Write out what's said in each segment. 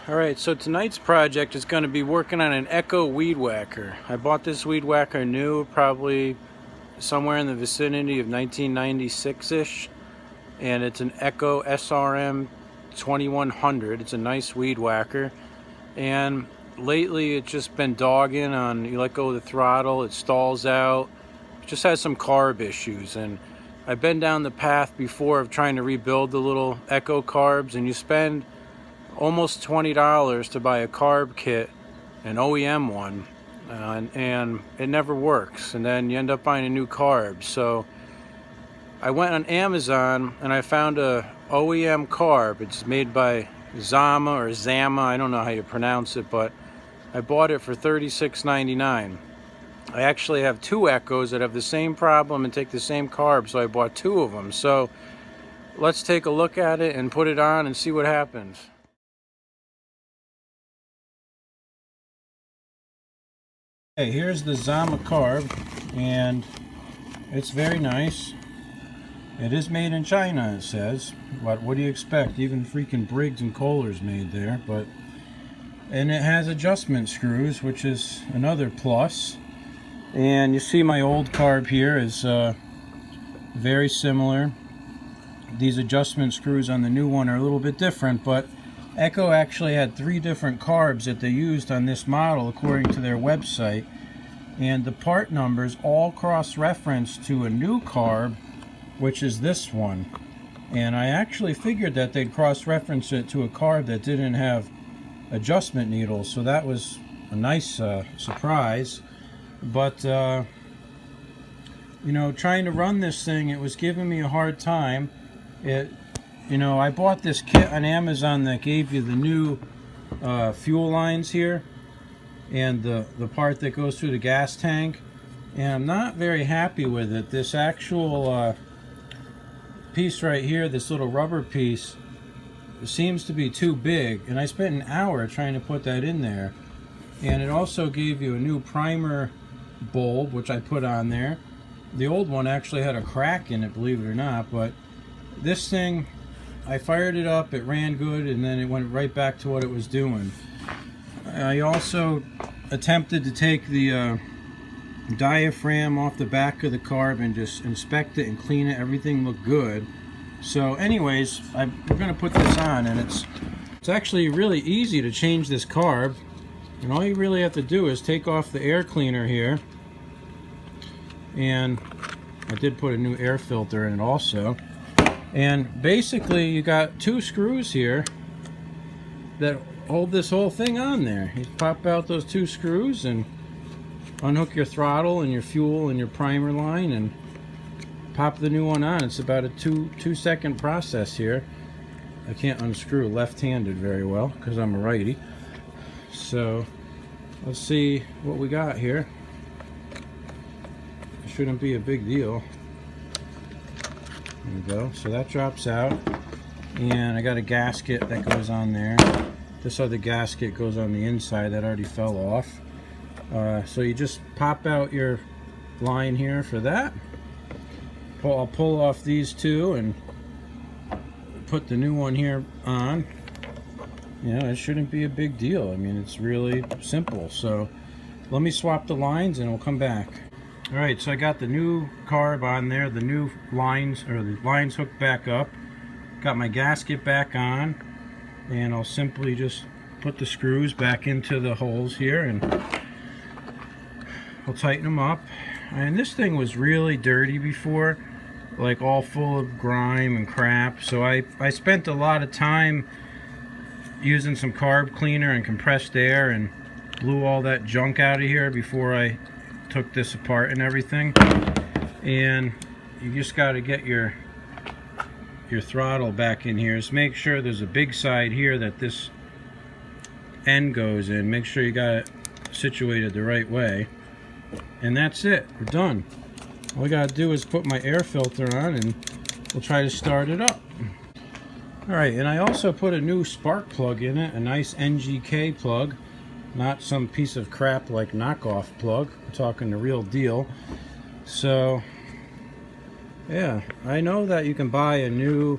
Alright, so tonight's project is going to be working on an Echo weed whacker. I bought this weed whacker new, probably somewhere in the vicinity of 1996-ish. And it's an Echo SRM 2100. It's a nice weed whacker. And lately it's just been dogging on, you let go of the throttle, it stalls out. It just has some carb issues. And I've been down the path before of trying to rebuild the little Echo carbs, and you spend almost $20 to buy a carb kit, an OEM one, and it never works, and then you end up buying a new carb. So I went on Amazon and I found a OEM carb. It's made by Zama or Zama, I don't know how you pronounce it, but I bought it for $36.99. I actually have two Echoes that have the same problem and take the same carb, so I bought two of them. So let's take a look at it and put it on and see what happens. Okay, here's the Zama Carb, and it's very nice. It is made in China, it says. But what do you expect? Even freaking Briggs and Kohler's made there. And it has adjustment screws, which is another plus. And you see my old carb here is very similar. These adjustment screws on the new one are a little bit different, but Echo actually had 3 different carbs that they used on this model according to their website, and the part numbers all cross-reference to a new carb, which is this one. And I actually figured that they'd cross-reference it to a carb that didn't have adjustment needles, so that was a nice surprise. But you know, trying to run this thing, it was giving me a hard time. You know, I bought this kit on Amazon that gave you the new fuel lines here and the part that goes through the gas tank, and I'm not very happy with it. This actual piece right here, this little rubber piece, seems to be too big, and I spent an hour trying to put that in there. And it also gave you a new primer bulb, which I put on there. The old one actually had a crack in it, believe it or not, but this thing, I fired it up, it ran good, and then it went right back to what it was doing. I also attempted to take the diaphragm off the back of the carb and just inspect it and clean it. Everything looked good. So anyways, we're going to put this on, and it's actually really easy to change this carb. And all you really have to do is take off the air cleaner here. And I did put a new air filter in it also. And basically you got 2 screws here that hold this whole thing on there. You pop out those 2 screws and unhook your throttle and your fuel and your primer line and pop the new one on. It's about a two-second process here. I can't unscrew left-handed very well because I'm a righty. So let's see what we got here. It shouldn't be a big deal. There we go. So that drops out, and I got a gasket that goes on there. This other gasket goes on the inside. That already fell off. So you just pop out your line here for that. I'll pull off these 2 and put the new one here on. You know, it shouldn't be a big deal. I mean, it's really simple. So let me swap the lines and we'll come back. Alright, so I got the new carb on there, the new lines, or the lines hooked back up. Got my gasket back on, and I'll simply just put the screws back into the holes here and I'll tighten them up. And this thing was really dirty before, like all full of grime and crap, so I spent a lot of time using some carb cleaner and compressed air and blew all that junk out of here before I took this apart and everything. And you just got to get your throttle back in here. Just make sure there's a big side here that this end goes in. Make sure you got it situated the right way, and that's it. We're done. All I gotta do is put my air filter on and we'll try to start it up. Alright, and I also put a new spark plug in it, a nice NGK plug, not some piece of crap like knockoff plug. I'm talking the real deal. So yeah, I know that you can buy a new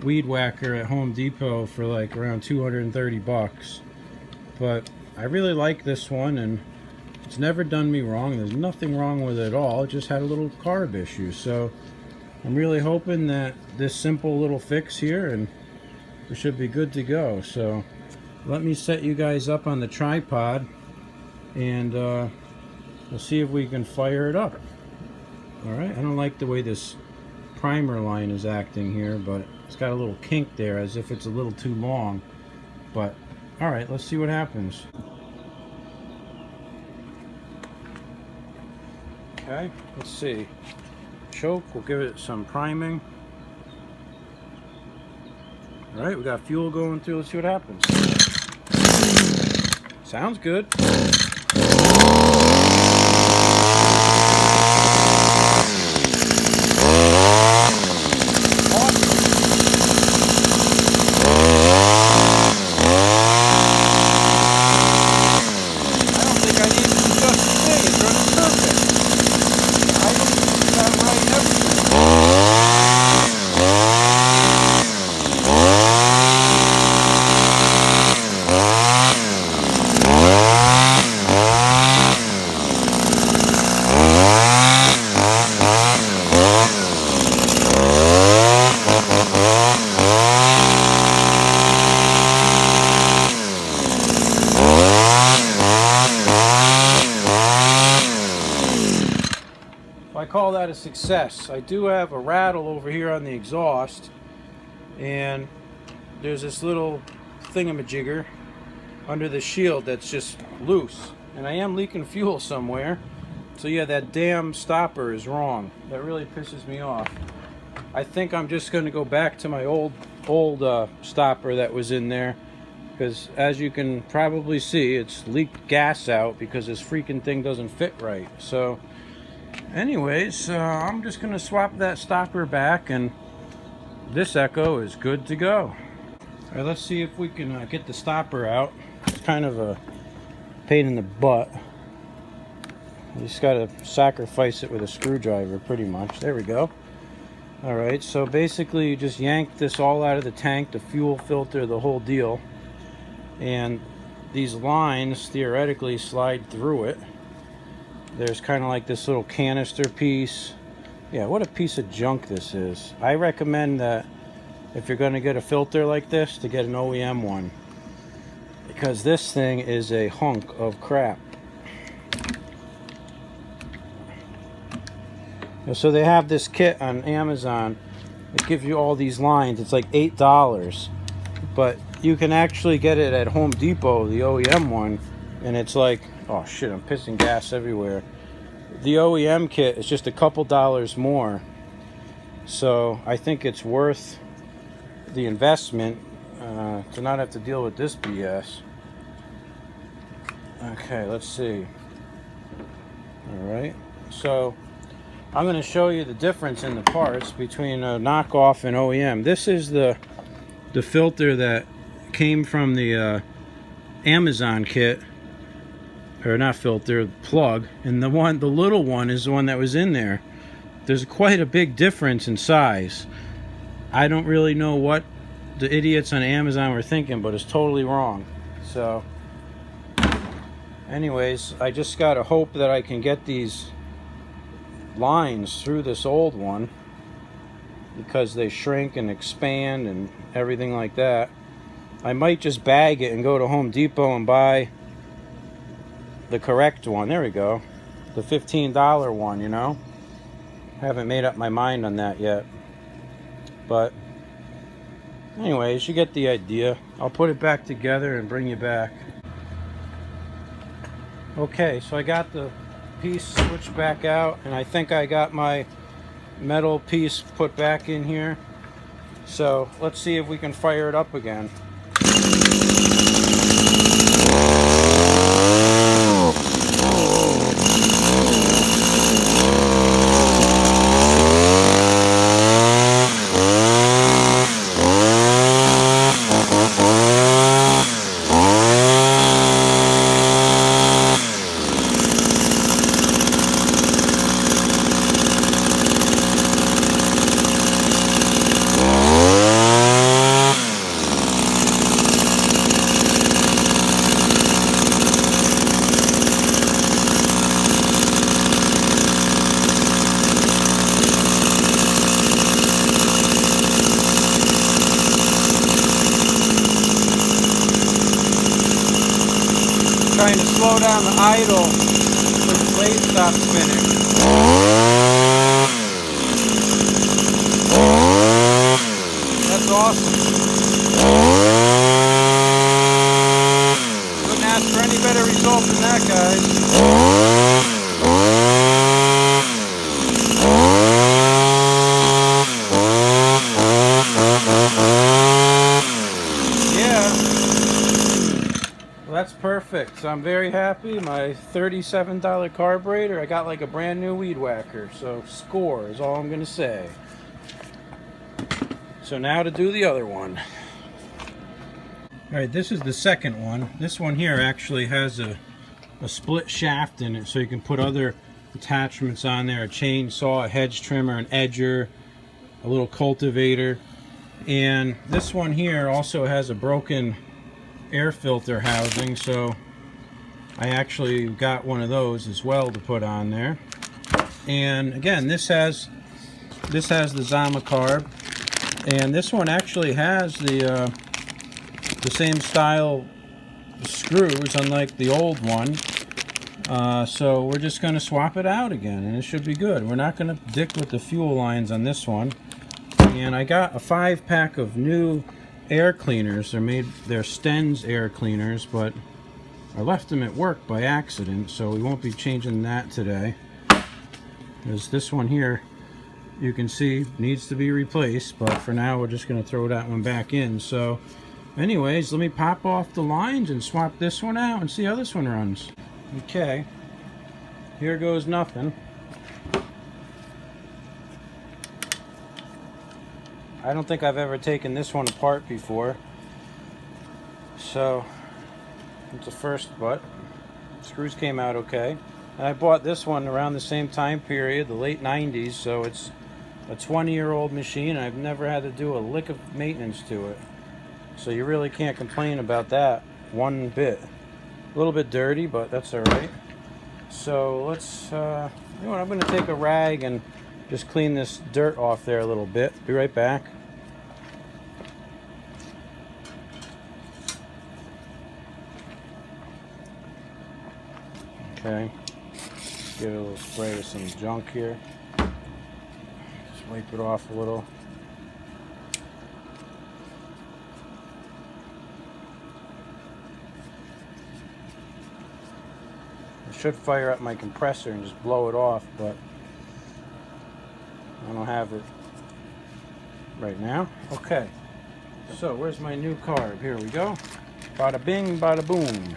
weed whacker at Home Depot for like around 230 bucks. But I really like this one, and it's never done me wrong. There's nothing wrong with it at all. It just had a little carb issue. So I'm really hoping that this simple little fix here, and we should be good to go. So let me set you guys up on the tripod, and we'll see if we can fire it up. Alright, I don't like the way this primer line is acting here, but it's got a little kink there as if it's a little too long. But alright, let's see what happens. Okay, let's see. Choke, we'll give it some priming. Alright, we got fuel going through. Let's see what happens. Sounds good. I call that a success. I do have a rattle over here on the exhaust, and there's this little thingamajigger under the shield that's just loose, and I am leaking fuel somewhere. So yeah, that damn stopper is wrong. That really pisses me off. I think I'm just going to go back to my old stopper that was in there, because as you can probably see, it's leaked gas out because this freaking thing doesn't fit right. So anyways, I'm just going to swap that stopper back, and this Echo is good to go. Alright, let's see if we can get the stopper out. It's kind of a pain in the butt. You just got to sacrifice it with a screwdriver pretty much. There we go. Alright, so basically you just yank this all out of the tank, the fuel filter, the whole deal. And these lines theoretically slide through it. There's kind of like this little canister piece. Yeah, what a piece of junk this is. I recommend that if you're going to get a filter like this, to get an OEM one, because this thing is a hunk of crap. So they have this kit on Amazon. It gives you all these lines. It's like $8, but you can actually get it at Home Depot, the OEM one, and it's like, oh shit, I'm pissing gas everywhere. The OEM kit is just a couple dollars more. So I think it's worth the investment to not have to deal with this BS. Okay, let's see. Alright, so I'm going to show you the difference in the parts between a knockoff and OEM. This is the filter that came from the Amazon kit, or not filter, plug, and the little one is the one that was in there. There's quite a big difference in size. I don't really know what the idiots on Amazon were thinking, but it's totally wrong. So anyways, I just gotta hope that I can get these lines through this old one, because they shrink and expand and everything like that. I might just bag it and go to Home Depot and buy the correct one. There we go, the $15 one, you know. Haven't made up my mind on that yet, but anyways, you get the idea. I'll put it back together and bring you back. Okay, so I got the piece switched back out, and I think I got my metal piece put back in here. So let's see if we can fire it up again. trying to slow down the idle so the blade stops spinning. That's awesome. Couldn't ask for any better result than that, guys. That's perfect. So I'm very happy. My $37 carburetor, I got like a brand new weed whacker. So score is all I'm going to say. So now to do the other one. Alright, this is the second one. This one here actually has a split shaft in it, so you can put other attachments on there. A chainsaw, a hedge trimmer, an edger, a little cultivator. And this one here also has a broken air filter housing, so I actually got one of those as well to put on there. And again, this has the Zama Carb, and this one actually has the same style screws, unlike the old one. So we're just going to swap it out again, and it should be good. We're not going to dick with the fuel lines on this one. And I got a 5-pack of new air cleaners. They're Sten's air cleaners, but I left them at work by accident, so we won't be changing that today. Because this one here, you can see, needs to be replaced, but for now we're just going to throw that one back in. So anyways, let me pop off the lines and swap this one out and see how this one runs. Okay, here goes nothing. I don't think I've ever taken this one apart before, so it's a first, but screws came out okay. And I bought this one around the same time period, the late 90s, so it's a 20-year-old machine, and I've never had to do a lick of maintenance to it. So you really can't complain about that one bit. A little bit dirty, but that's alright. So let's, you know what, I'm going to take a rag and just clean this dirt off there a little bit. Be right back. Okay. Give it a little spray of some junk here. Just wipe it off a little. I should fire up my compressor and just blow it off, but I don't have it right now. Okay, so where's my new carb? Here we go. Bada bing, bada boom.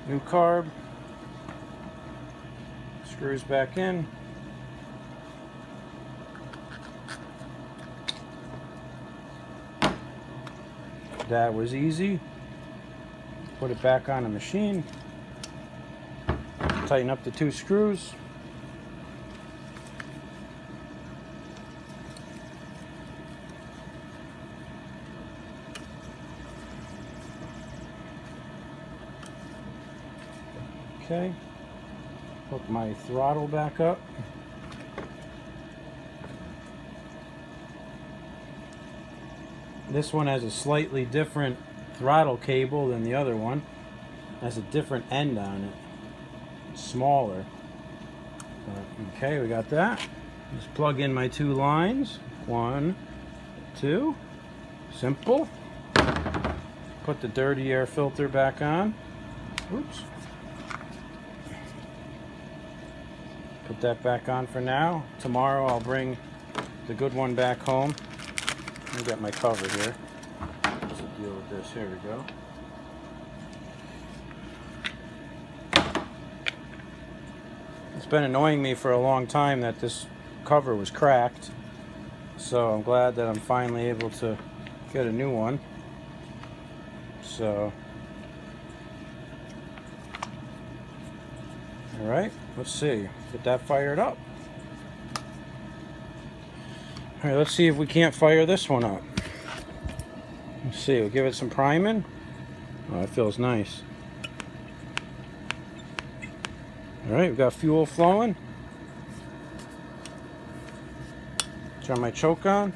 New carb. Screws back in. That was easy. Put it back on the machine. Tighten up the 2 screws. Okay, hook my throttle back up. This one has a slightly different throttle cable than the other one. It has a different end on it. It's smaller. Okay, we got that. Just plug in my 2 lines. 1, 2. Simple. Put the dirty air filter back on. Oops. Put that back on for now. Tomorrow I'll bring the good one back home. Let me get my cover here. What's the deal with this? Here we go. It's been annoying me for a long time that this cover was cracked. So I'm glad that I'm finally able to get a new one. So, alright, let's see. Get that fired up. Alright, let's see if we can't fire this one up. Let's see, we'll give it some priming. Oh, that feels nice. Alright, we've got fuel flowing. Turn my choke on.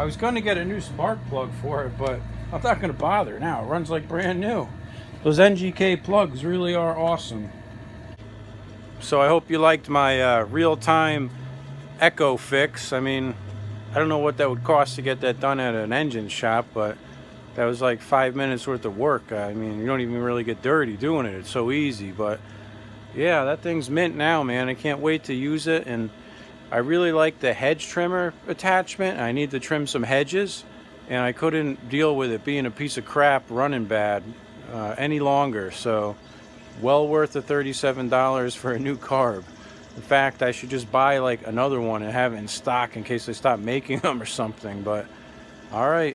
I was going to get a new spark plug for it, but I'm not going to bother now. It runs like brand new. Those NGK plugs really are awesome. So I hope you liked my real-time echo fix. I mean, I don't know what that would cost to get that done at an engine shop, but that was like 5 minutes worth of work. I mean, you don't even really get dirty doing it. It's so easy. But yeah, that thing's mint now, man. I can't wait to use it. And I really like the hedge trimmer attachment. I need to trim some hedges, and I couldn't deal with it being a piece of crap running bad any longer. So well worth the $37 for a new carb. In fact, I should just buy like another one and have it in stock in case they stop making them or something. But all right.